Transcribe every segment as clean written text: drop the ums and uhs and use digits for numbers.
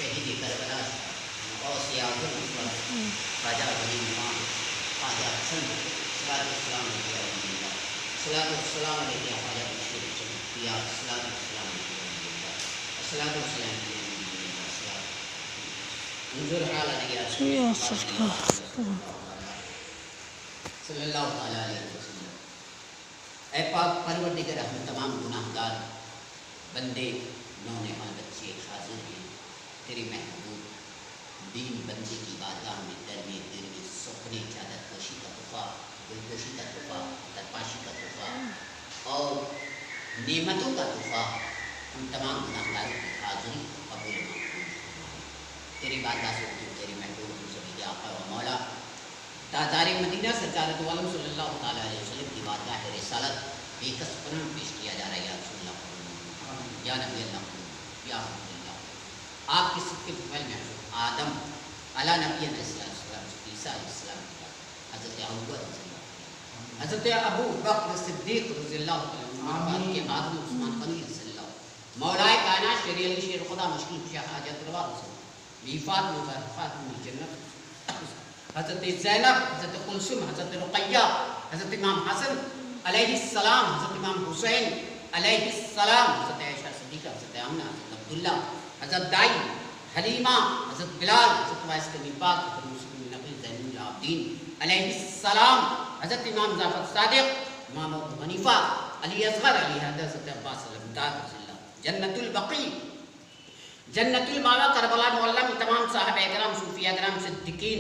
شہید کربلا غوث اعظم خواجہ ولی امام خواجہ حسن صلاۃ والسلام علیہ اللہ صلاۃ والسلام علیہ خواجہ بشیر چمکیا صلاۃ والسلام علیہ اللہ صلاۃ والسلام علیہ انظر حال علیہ صلی اللہ تعالیٰ علیہ وسلم۔ اے پاک پروردگار، ہم تمام گناہ گار بندے نونہال بچے حاضر ہیں تیرے محبوب دین بندے کی بارگاہ میں درمی درمی سخنے چادر پوشی کا تحفہ، گلپوشی کا تحفہ، درپاشی کا تحفہ اور نعمتوں کا تحفہ ہم تمام گناہ گاروں کی حاضری قبول مقبول تیری بارگاہ سے تیرے محبوب سبھی کے آقا و مولا تاجدار مدینہ سرکار دو عالم صلی اللہ تعالیٰ علیہ وسلم کی بارگاہ رسالت بے کس پناہ پیش کیا جا رہا ہے یا رسول اللہ یا نبی اللہ یا حضرت اللہ۔ آپ کے سب کے فعل میں آدم علیہ نبی علیہ السلام، عیسیٰ علیہ السلام، حضرت حضرت ابو بکر صدیق رضی اللہ عنہ کے بعد میں عثمان غنی رضی اللہ، مولائے کائنات شیر علی شیر خدا مشکل شیخ حاجت روا رضی اللہ، بیفات مظرفات میں جنت، حضرت زینب، حضرت کلثوم، حضرت رقیہ، حضرت امام حسن علیہ السلام، حضرت امام حسین علیہ السلام، حضرت عائشہ صدیقہ، حضرت آمنہ، حضرت عبداللہ، حضرت دائی حلیمہ، حضرت بلال، حضرت وائس کریم پاک، حضرت مسلم نبی زین العابدین علیہ السلام، حضرت امام جعفر صادق، امام ابو حنیفہ، علی اصغر، علی حیدر، حضرت عباس المداد رضی اللہ، جنت البقیع، جنت الماوا، کربلا معلم، تمام صحابہ اکرام، صوفیاء اکرام، صدیقین،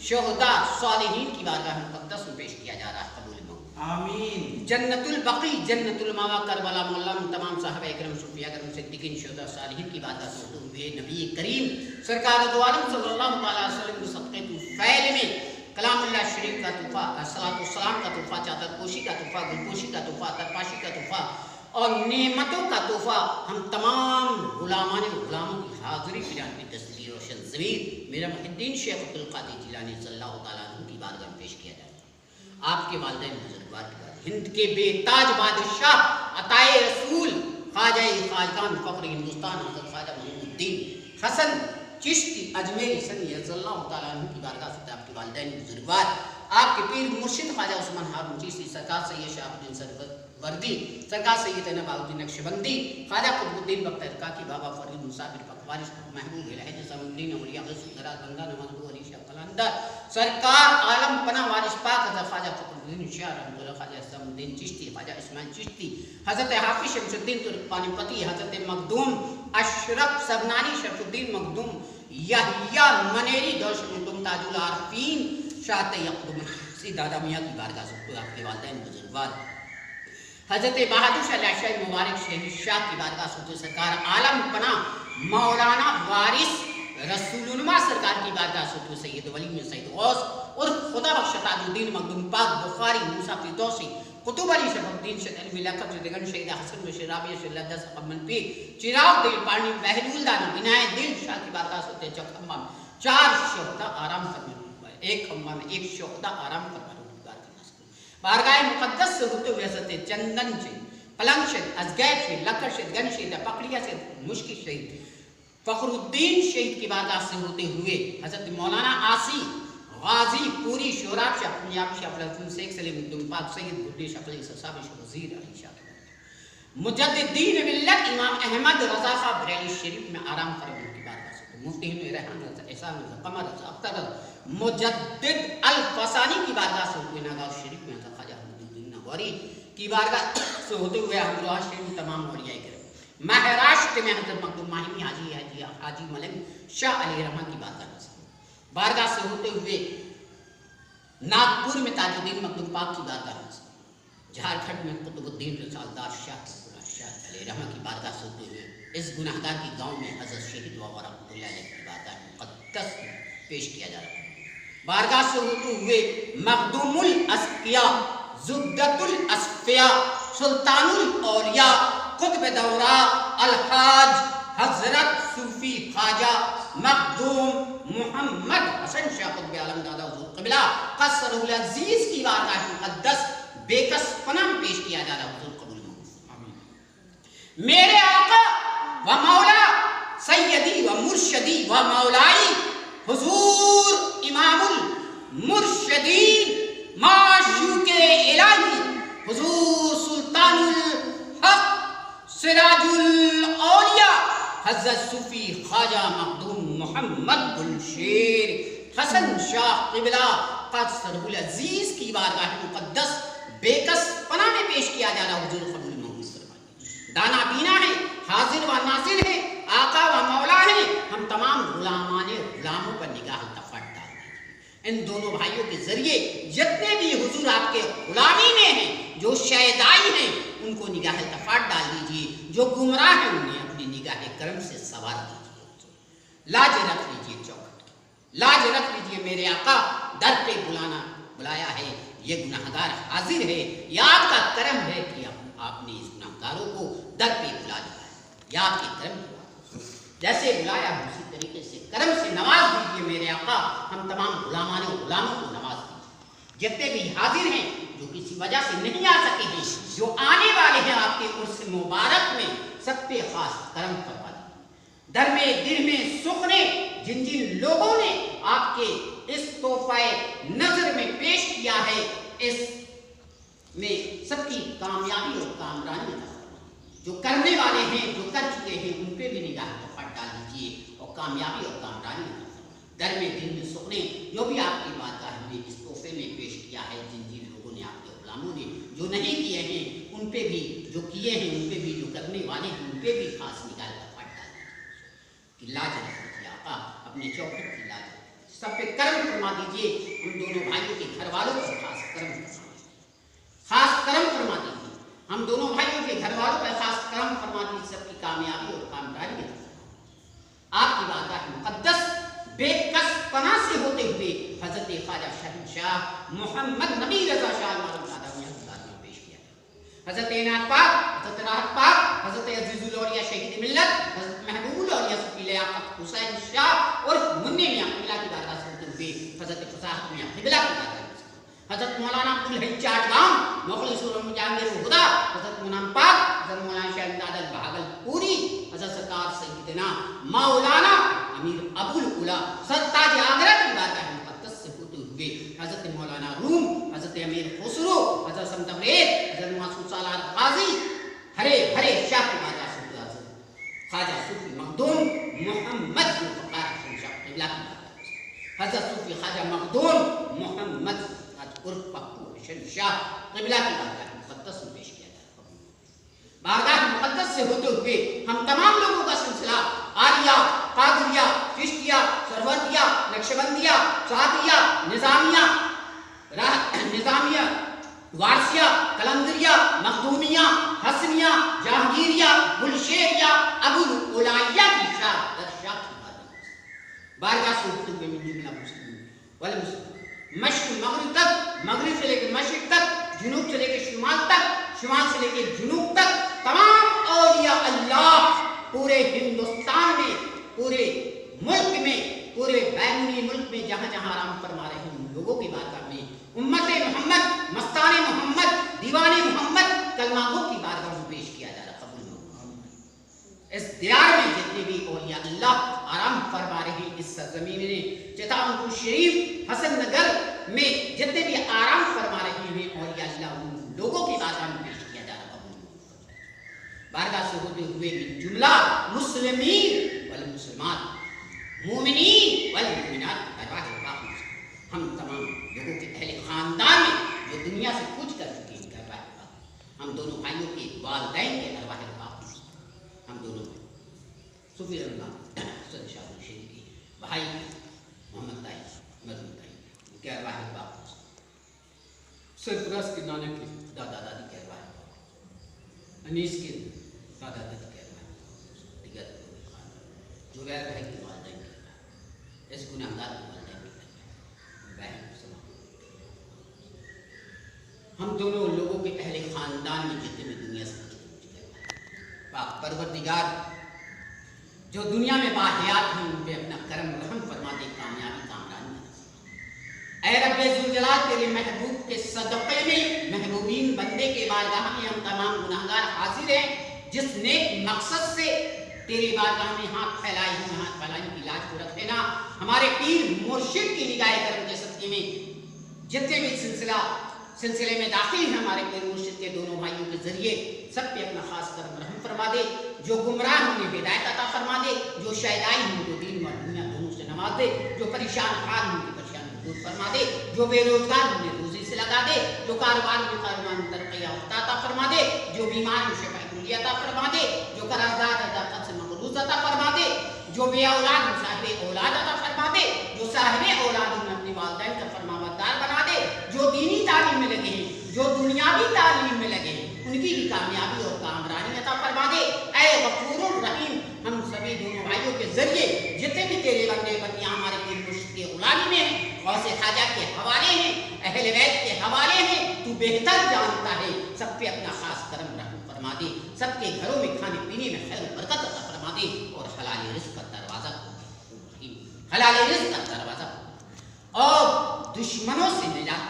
شہداء، صالحین کی بارگاہ مقدس میں پیش کیا جا رہا ہے، قبول آمین۔ جنت البقیع، جنت الماوا، کربلا معلم، تمام صحابہ اکرام، صوفیاء اکرام، صدیقین، شہداء، صالحین کی بارگاہ سے ہوئے نبی کریم سرکار دو عالم صلی اللہ تعالیٰ علیہ وسلم کے صدقے طفیل میں کلام اللہ شریف کا تحفہ، صلاۃ والسلام کا تحفہ، چادر پوشی کا تحفہ، گلپوشی کا تحفہ، درپاشی کا تحفہ اور نعمتوں کا تحفہ ہم تمام غلاموں کی حاضری کی جانب تصویر روشن ضمیر میرا محی الدین شیخ عبدالقادر جیلانی صلی اللہ تعالیٰ عنہ کی بارگاہ میں پیش کیا جاتا ہے۔ آپ کے والدین بزرگوار کے بعد ہند کے بے تاج بادشاہ عطائے رسول خواجہ خواجگان فخر ہندوستان حضرت خواجہ محمود الدین حسن چشتی اجمیری سنی رضی اللہ تعالیٰ عنہ کی بارگاہ سے آپ کے والدین بزرگوار، آپ کے پیر مرشد خواجہ عثمان ہارون چشتی، سرکار سید شہاب الدین سروردی، سرکار سید بہاء الدین نقشبندی، خواجہ قطب الدین بختیار کاکی، بابا فرید مسافر وارث محبوب الہی نظام الدین اولیاء غوث دراز بندہ نواز ابو علی شاہ قلندر، سرکار عالم پناہ وارث پاک حضرت خواجہ فخر الدین شاہ رحمۃ اللہ، خواجہ اسلام الدین چشتی، خواجہ اسماعیل چشتی، حضرت حافظ شمس الدین ترکمانی پتی، حضرت مخدوم اشرف سبنانی، شرف الدین مخدوم یحییٰ منیری، دوشم تاج العارفین، شاہ تیقدم سی دادا میاں کی بارگاہ سے آپ کے والدین بزرگوار، حضرت بہادر شاہ شاہ مبارک شہید شاہ کی بارگاہ سے سرکار عالم پناہ مولانا وارث رسول اللہ سرکار کی بارگاہ سے سید ولی میں سید غوث اور خدا بخش تاج الدین مخدوم پاک بخاری موسیٰ فردوسی قطب علی شرف الدین شہید علوی لقب شہید شہید حسن بشیر رابعہ شہید لدہ سقمن پیر چراغ دل پانی بہلول دانی عنایت دل شاہ کی بارگاہ سے چک امام چار شہداء آرام فرمائے، ایک امام ایک شہداء آرام فرمائے بارگاہ مقدس سے ہوتے ہوئے حضرت چندن شہید، پلنگ شہید، ازگیب شہید، لکڑ شہید، گن شہید، پکڑیا شہید، مشکی شہید، فخر الدین شہید کی بارگاہ سے ہوتے ہوئے حضرت مولانا آسی غازی پوری شوراب شاہ پنجاب شاہ فلسطین شیخ سلیم مخدوم پاک سید بڈی شاہ علی صاحب وزیر علی شاہ مجددین ملت امام احمد رضا خان بریلی شریف میں آرام فرمانے کی بارگاہ سے مفتی ہند ریحان رضا احسان رضا قمر رضا اختر رضا مجدد الفسانی کی بارگاہ سے ہوتے ناگاہ شریف میں حضرت خواجہ احمد الدین نگوری کی بارگاہ سے ہوتے ہوئے امروہا شریف تمام اولیاء کرام، مہاراشٹر میں حضرت مخدوم ماہمی حاجی ملنگ شاہ علی رحمہ کی بارگاہ سے ہوتے ہوئے ناگپور میں تاج الدین مخدوم پاک کی بارگاہ سے، جھارکھنڈ میں قطب الدین رسالدار شاہ علی رحمہ کی بارگاہ سے ہوتے ہوئے اس گناہگار کی گاؤں میں حضرت شہید وابا رحمۃ اللہ علیہ کی بارگاہ مقدس پیش کیا جا رہا ہے۔ بارگاہ سے ہوتے ہوئے مخدوم الاسقیاء، زبدۃ الاسفیاء، سلطان الاولیاء، قطب دورہ الحاج حضرت صوفی خواجہ مخدوم محمد حسن شاہ قطب عالم دادا حضور قبلہ قصر العزیز کی بارگاہ مقدس بے کس پناہ پیش کیا جا رہا ہے، حضور قبول آمین۔ میرے آقا و مولا سیدی و مرشدی و مولائی حضور امام المرشدین معشوق الہی حضور سلطان الحق سراج الاولیاء حضرت صوفی خواجہ مخدوم محمد گلشیر حسن شاہ قبلہ قدسہ العزیز کی بارگاہ مقدس بے کس پناہ میں پیش کیا جا رہا حضور قبول محمد فرمائیے. دانا بینا ہے، حاضر و ناظر ہے، آقا و مولا ہے. ہم تمام غلاموں پر نگاہ تفٹ ڈال دیں. ان دونوں بھائیوں کے ذریعے جتنے بھی حضور آپ کے غلامی میں ہیں، جو شیدائی ہیں، ان کو نگاہ تفٹ ڈال دیجیے. جو گمراہ ہیں انہیں اپنی نگاہ کرم سے سوار دیجیے. لاج رکھ لیجیے چوکھٹ، لاج رکھ لیجیے میرے آقا در پہ بلایا ہے، یہ گناہگار حاضر ہے. یہ آپ کا کرم ہے کہ آپ نے اس گناہگاروں کو در پہ بلا دیا ہے. یہ آپ کے کرم کی بات ہے. جیسے بلایا اسی طریقے سے کرم سے نواز دیجیے میرے آقا. ہم تمام غلاموں کو نواز دیجیے. جتنے بھی حاضر ہیں جو کسی وجہ سے نہیں آ سکے ہیں، جو آنے والے ہیں آپ کے عرس مبارک میں، سب پہ خاص کرم فرما دیجیے. در میں دل میں سکھ نے جن لوگوں نے آپ کے اس تحفہ نظر میں پیش کیا ہے، اس میں سب کی کامیابی اور کامرانی عطا فرمائیے. جو کرنے والے ہیں، جو کر چکے ہیں، ان پہ بھی نگاہ تفٹ ڈال دیجیے اور کامیابی اور کامرانی عطا فرمائیے. در میں دل میں سکھ نے جو بھی آپ کی بارگاہ میں اس تحفے میں پیش کیا ہے، جن لوگوں نے آپ کے غلاموں نے جو نہیں کیے ہیں ان پہ بھی، جو کیے ہیں ان پہ بھی، جو کرنے والے ہیں ان پہ بھی خاص نگاہ تفٹ ڈال دیجیے. لاج رکھیے آقا، اپنے چوکھٹ کی لاج سب پہ کرم فرما دیجیے. ہم دونوں بھائیوں کے گھر والوں پر خاص کرم فرما دیجیے، خاص کرم فرما دیجیے. ہم دونوں بھائیوں کے گھر والوں پر خاص کرم فرما دیجیے. سب کی کامیابی اور کامرانی آپ کی بارگاہ مقدس بے کس پناہ سے ہوتے ہوئے حضرت خواجہ شہنشاہ محمد نبی رضا شاہ میں پیش کیا گیا. حضرت عنایت پاک، حضرت راحت پاک، حضرت عزیز الاولیاء شہید ملت، حضرت محبوب الاولیاء صفی لیاقت حسین شاہ اور منی میاں قبلہ کی بارگاہ سے ہوتے ہوئے حضرت فصاحت میاں قبلہ کی بارگاہ سے حضرت مولانا عبدالحی چاٹگام مخلص المجاہد الہدیٰ، حضرت منام پاک، حضرت مولانا شاہ امداد البھاگلپوری، حضرت سرکار سیدنا مولانا امیر ابو العلا سرتاج آگرہ کی بارگاہ مقدس سے ہوتے ہوئے حضرت مولانا روم، حضرت امیر خسرو، حضرت سمت ابرید، حضرت معصوم سالار قاضی ہرے ہرے شاہ کی بارگاہ سے ہوتے حضرت خواجہ صوفی مخدوم محمد ذوالفقار حسن شاہ قبلہ کی بارگاہ سے حضرت صوفی خواجہ مخدوم محمد عرف پخو حسن شاہ قبلہ کی بارگاہ مقدس میں پیش کیا جاتا ہے. بارگاہ مقدس سے ہوتے ہوئے ہم تمام لوگوں کا سلسلہ آریہ، قادریہ، چشتیہ، سروردیہ، نقشبندیہ، سعدیہ، نظامیہ، وارثیہ، قلندریہ، مخدومیہ، حسنیہ، جہانگیریہ، گلشیریہ، ابو العلائیہ کی شاہ در شاہ کی بارگاہ سے ہوتے ہوئے ملنا مسلم مشرق مغرب تک، مغرب سے لے کے مشرق تک، جنوب سے لے کے شمال تک، شمال سے لے کے جنوب تک تمام اولیاء اللہ پورے ہندوستان میں، پورے ملک میں، پورے بیرونی ملک میں جہاں جہاں آرام فرما رہے ہیں ان لوگوں کی بارگاہ میں امت محمد، مستان محمد، دیوان محمد کلمہ گو کی بارگاہ میں پیش کیا جا رہا. قبول محمد اس دیار میں جتنے بھی اولیاء اللہ آرام فرما رہے ہیں، اس سرزمین میں چتامپور شریف، حسن نگر میں جتنے بھی آرام فرما رہے ہیں اولیاء اللہ ان لوگوں کی بارگاہ میں پیش کیا جا رہا. بارگاہ سے ہوتے ہوئے جملہ مسلمین والمسلمات، مومنین والمؤمنات، ہم تمام لوگوں کے اہل خاندان میں جو دنیا سے کچھ کر چکے ہیں ارواح پاک، ہم دونوں بھائیوں کے والدین کے ارواح پاک، ہم دونوں صوفی اللہ حسن شاہ شریف کے بھائی محمد طاہر مدنی طاہر کے ارواح پاک، سرفراز کے نانا کے دادا دادی کے ارواح پاک، انیس کے دادا دادی کے ارواح پاک، دیگر زبیر بھائی کے والدین کے ارواح، اس گناہگار کے والدین کے بہن سلام. ہم دونوں لوگوں کے اہل خاندان میں جتنے بھی دنیا سے پاک پروردگار جو دنیا میں باحیات ہیں ان پہ اپنا کرم رحم فرما دے، کامیابی کامرانی. اے رب ذوالجلال تیرے محبوب کے صدقے میں محبوبین بندے کے بارگاہ میں ہم تمام گناہگار حاضر ہیں، جس نیک مقصد سے تیری بارگاہ میں ہاتھ پھیلائے کی لاج کو رکھ لینا. ہمارے پیر مرشد کی نگاہ کرم کے صدقے میں جتنے بھی سلسلے میں داخل ہیں ہمارے پیر مرشد کے دونوں بھائیوں کے ذریعے سب پہ اپنا خاص کرم رحم فرما دے. جو گمراہ ہوں انہیں ہدایت عطا فرما دے. جو شیدائی ہوں جو دین و دنیا دونوں سے نواز دے. جو پریشان حال ہوں کی پریشانی دور فرما دے. جو بے روزگار ہوں انہیں روزی سے لگا دے. جو کاروبار میں ترقی عطا فرما دے. جو بیمار ہوں شفا کلی عطا فرما دے. جو قرضدار عطا سے مقروض عطا فرما دے. جو بے اولاد ہوں صاحب اولاد عطا فرما دے. جو صاحب اولاد ہوں اپنے والدین کا فرمانبردار بنا دے. جو دینی تعلیم میں لگے ہیں جو دنیاوی تعلیم میں لگے ہیں ان کی بھی کامیابی اور کامرانی عطا فرما دے. اے غفور الرحیم ہم سبھی دونوں بھائیوں کے ذریعے جتنے بھی تیرے بندے بندیاں ہمارے پیر مرشد کے غلامی میں ہیں غوث خواجہ کے حوالے ہیں اہل بیت کے حوالے ہیں تو بہتر جانتا ہے. سب پہ اپنا خاص کرم رحم فرما دے. سب کے گھروں میں کھانے پینے میں خیر و برکت عطا فرما دے اور حلال رزق کا دروازہ حلال رزق کا دروازہ اور دشمنوں سے نجات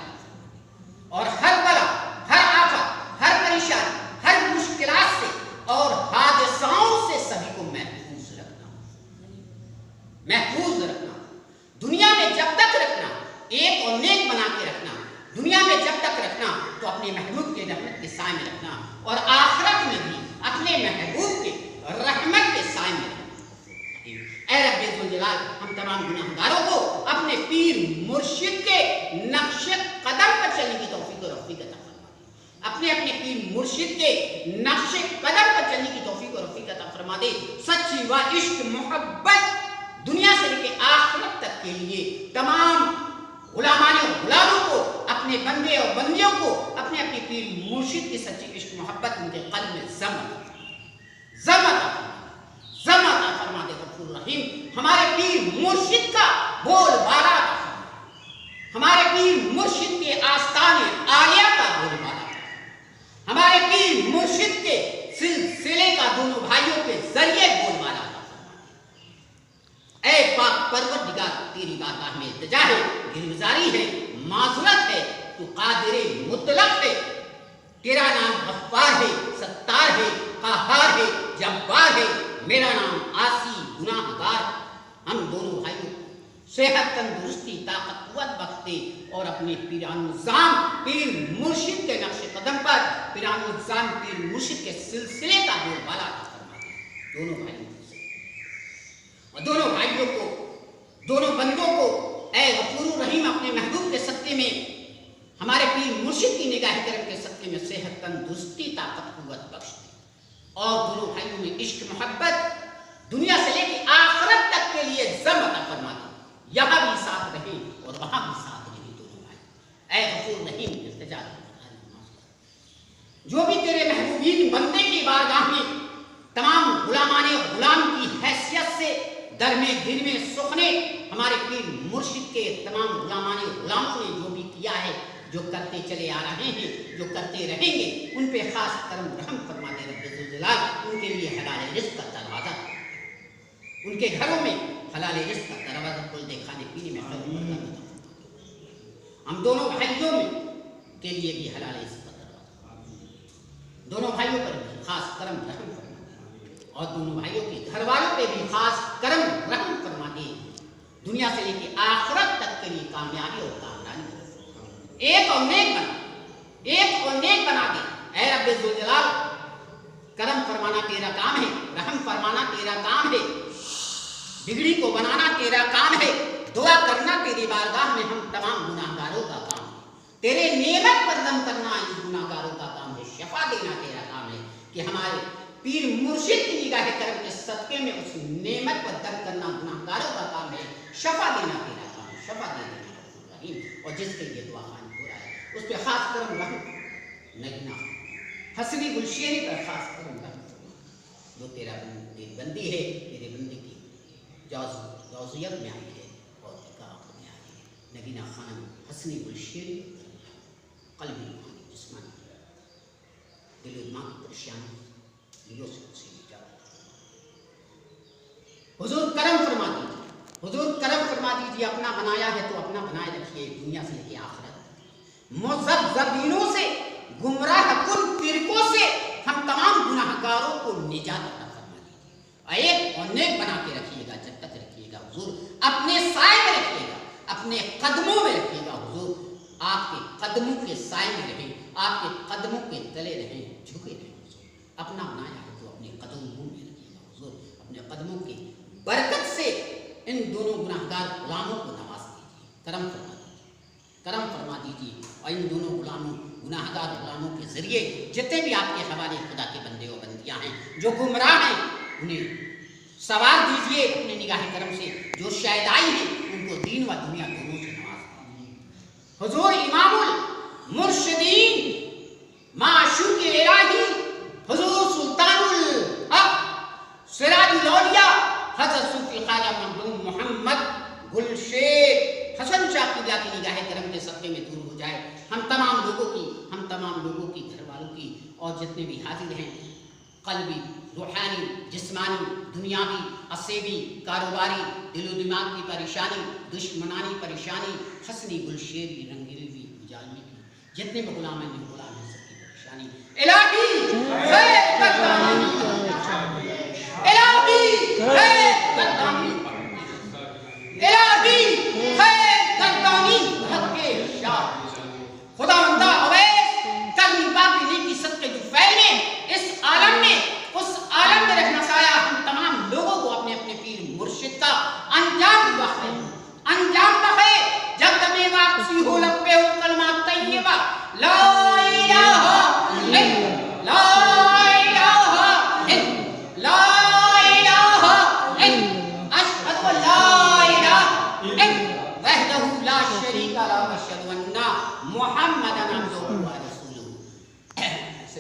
اور ہر بلا ہر آفت ہر پریشانی ہر مشکلات سے اور حادثاؤں سے سبھی کو محفوظ رکھنا. دنیا میں جب تک رکھنا ایک اور نیک بنا کے رکھنا. دنیا میں جب تک رکھنا تو اپنے محبوب کے رحمت کے سائے میں رکھنا اور آخرت میں بھی اپنے محبوب کے رحمت کے سائے میں رکھنا. اے رب ذوالجلال ہم تمام گناہگاروں کو اپنے پیر مرشد کے نقش قدم پر چلنے کی توفیق اور رفیق عطا فرما دے. اپنے پیر مرشد کے نقش قدم پر چلنے کی توفیق اور رفیق عطا فرما دے. سچی و عشق محبت دنیا سے لے کے آخرت تک کے لیے تمام غلامان اور غلاموں کو اپنے بندے اور بندیوں کو اپنے پیر مرشد کی سچی عشق محبت ان کے قلب میں زم عطا فرما دے. غفور رحیم ہمارے پیر مرشد کا بول بالا عطا فرما دے. ہمارے پیر مرشد کے آستانے عالیہ کا بول بالا عطا فرما دے. ہمارے پیر مرشد کے سلسلے کا دونوں بھائیوں کے ذریعے بول بالا عطا فرما دے. اے پاک پروردگار تیری بارگاہ میں التجا ہے گرفتاری ہے معذرت ہے. تو قادر مطلق ہے. تیرا نام غفار ہے ستار ہے قہار ہے جبار ہے. میرا نام آسی گناہگار. ہم دونوں بھائیوں صحت تندرستی طاقت قوت بخشتے اور اپنے پیران الزام پیر مرشد کے نقش قدم پر پیران الزام پیر مرشد کے سلسلے کا بول بالا عطا فرما دے. دونوں بھائیوں کو دونوں بندوں کو اے غفور الرحیم اپنے محبوب کے صدقے میں ہمارے پیر مرشد کی نگاہ کرم کے صدقے میں صحت تندرستی طاقت قوت بخش دے اور دونوں بھائیوں میں عشق محبت دنیا سے لے کے آخرت تک کے لیے زم عطا فرما دے. یہاں بھی ساتھ رہیں اور وہاں بھی ساتھ رہیں دونوں بھائی. اے غفور رحیم التجا جو بھی تیرے محبوبین بندے کی بارگاہ میں تمام غلامان غلام کی حیثیت سے در میں دل میں سخنے ہمارے پیر مرشد کے تمام غلامان غلاموں نے جو بھی کیا ہے جو کرتے چلے آ رہے ہیں جو کرتے رہیں گے ان پہ خاص کرم رحم فرما دے رب ذوالجلال. ان کے لیے حلال رزق کا دروازہ ان کے گھروں میں حلال رزق کا دروازہ کھول دے. کھانے پینے میں خیر برکت. ہم دونوں بھائیوں میں کے لیے بھی حلال رزق کا دروازہ دونوں بھائیوں پر بھی خاص کرم رحم فرما دے اور دونوں بھائیوں کے گھر والوں پہ بھی خاص کرم رحم فرما دے. دنیا سے لے کے آخرت تک کے لیے کامیابی اور کامرانی ایک اور نیک بنا دے. اے رب ذوالجلال کرم فرمانا تیرا کام ہے رحم فرمانا تیرا کام ہے بگڑی کو بنانا تیرا کام ہے. دعا کرنا تیری بارگاہ میں ہم تمام گناہگاروں کا کام ہے. تیرے نعمت پر دم کرنا اس گناہگاروں کا کام ہے. شفا دینا تیرا کام ہے کہ ہمارے پیر مرشد کی نگاہ کرم کے صدقے میں اس نعمت پر دم کرنا گناہگاروں کا کام ہے. شفا دینا تیرا کام ہے. شفا دینا اور جس کے لیے دعا خانی ہو رہا ہے اس پہ خاص کرم رحم نگنا حسنی گلشیری پر خاص کرم رحم جو تیرا بندی ہے تیرے بندی کی جوزیت میں آئی ہے اور نکاح میں آئی ہے. نگینا خان حسنی گلشیری قلبی روحانی جسمانی دل و دماغ کی پریشانی دلوں سے اسے نجات. حضور کرم فرما دیجیے حضور کرم فرما دیجیے. اپنا بنایا ہے تو اپنا بنائے رکھیے دنیا سے لے کے آخرت. مذبذبینوں سے گمراہ کن فرقوں سے ہم تمام گناہگاروں کو نجات عطا فرما دیجیے. ایک اور نیک بنا کے رکھیے گا جب تک رکھیے گا حضور، اپنے سائے میں رکھیے گا، اپنے قدموں میں رکھیے گا حضور، آپ کے قدموں کے سائے میں رہیں، آپ کے قدموں کے تلے رہیں، جھکے رہیں حضور، اپنا بنایا ہے تو اپنے قدموں میں رکھیے گا حضور، اپنے قدموں کی برکت سے ان دونوں گناہگار غلاموں کو نواز دیجیے، کرم فرما دیجیے، کرم فرما دیجیے، اور ان دونوں غلاموں گناہگار غلاموں کے ذریعے جتنے بھی آپ کے حوالے خدا کے بندے و بندیاں ہیں جو گمراہ ہیں انہیں سوار دیجیے اپنے نگاہ کرم سے، جو شہدائی ہیں ان کو دین و دنیا دونوں سے نواز دیجیے حضور۔ امام المرشدین معشوق الہی حضور سلطان الحق سراج الاولیاء حضرت صوفی خواجہ مخدوم محمد گلشیر حسن شاہ قبلہ کی نگاہ کرم کے صدقے میں دور ہو جائے ہم تمام لوگوں کی گھر والوں کی، اور جتنے بھی حاضر ہیں، قلبی، روحانی، جسمانی، دنیاوی، عصیبی، کاروباری، دل و دماغ کی پریشانی، دشمنانی پریشانی، حسنی گلشیری رنگیلوی اجالوی کی جتنے بھی غلام ہیں غلام ہیں سب کی پریشانی الہی خیر گردانی، الہی خیر گردانی، الہی خیر گردانی حق کے ارشاد خدا بندہ اویس کرنی پاک کی صدقے جو پھیلے اس عالم میں، اس عالم میں رہنا چاہیا ہم تمام لوگوں کو اپنے اپنے پیر مرشد کا انجام بخشے، انجام بخشے جب تمہیں واپسی ہو لبے ہو کلمہ طیبہ لا الہ الا لا الہ الا لا الہ الا اشہد ان لا الہ الا وحدہ لا شریک لہ واشہد ان محمدا عبدہ